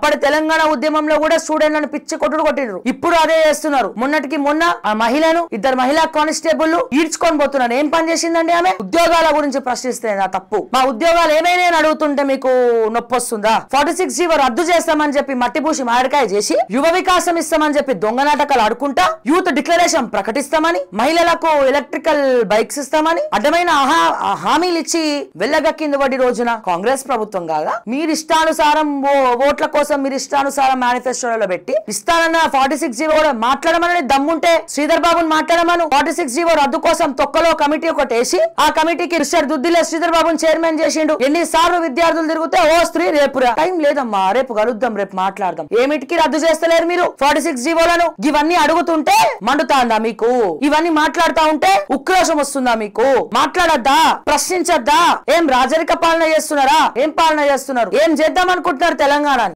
అప్పటి తెలంగాణ ఉద్యమంలో కూడా స్టూడెంట్లను పిచ్చి కొట్టుడు కొట్టిండ్రు. ఇప్పుడు అదే చేస్తున్నారు. మొన్నటికి మొన్న ఆ మహిళను, 2 మహిళా కానిస్టేబుల్ ఈడ్చుకొని పోతున్నారు. ఏం పని చేసిందండి ఆమె? ఉద్యోగాల గురించి ప్రశ్నిస్తే నా తప్పు. మా ఉద్యోగాలు ఏమైనా అడుగుతుంటే మీకు నొప్పి వస్తుందా? 46G రద్దు చేస్తామని చెప్పి మట్టిపూసి మామిడికాయ చేసి, యువ వికాసం ఇస్తామని చెప్పి దొంగ నాటకాలు ఆడుకుంటా, యూత్ డిక్లరేషన్ ప్రకటిస్తామని, మహిళలకు ఎలక్ట్రికల్ బైక్స్ ఇస్తామని అడ్డమైన హామీలు ఇచ్చి వెళ్ళగక్కింది వాడి రోజున కాంగ్రెస్ ప్రభుత్వం కాదా? మీరు ఇష్టానుసారం ఓట్ల కోసం మీరు ఇష్టానుసారం మేనిఫెస్టోలో పెట్టి ఇస్తానన్న 46G కూడా మాట్లాడమని దమ్ముంటే శ్రీధర్ బాబుని మాట్లాడమను. 46G రద్దు కోసం తొక్కలో కమిటీ ఒకటి వేసి ఆ కమిటీకి రిషర్ దుద్దిలే శ్రీధర్ బాబుని చైర్మన్ చేసిండు. ఎన్నిసార్లు విద్యార్థులు తిరిగితే ఓ స్త్రీ రేపురా, టైం లేదమ్మా, రేపు కలుద్దాం, రేపు మాట్లాడదాం. ఏమిటికి రద్దు చేస్తలేరు మీరు 46G? ఇవన్నీ అడుగుతుంటే మండుతాందా మీకు? ఇవన్నీ మాట్లాడుతా ఉంటే ఉక్రోషం వస్తుందా మీకు? మాట్లాడద్దా? ప్రశ్నించద్దా? ఏం రాజరిక పాలన చేస్తున్నారా? ఏం పాలన చేస్తున్నారు? ఏం చేద్దాం అనుకుంటున్నారు తెలంగాణ?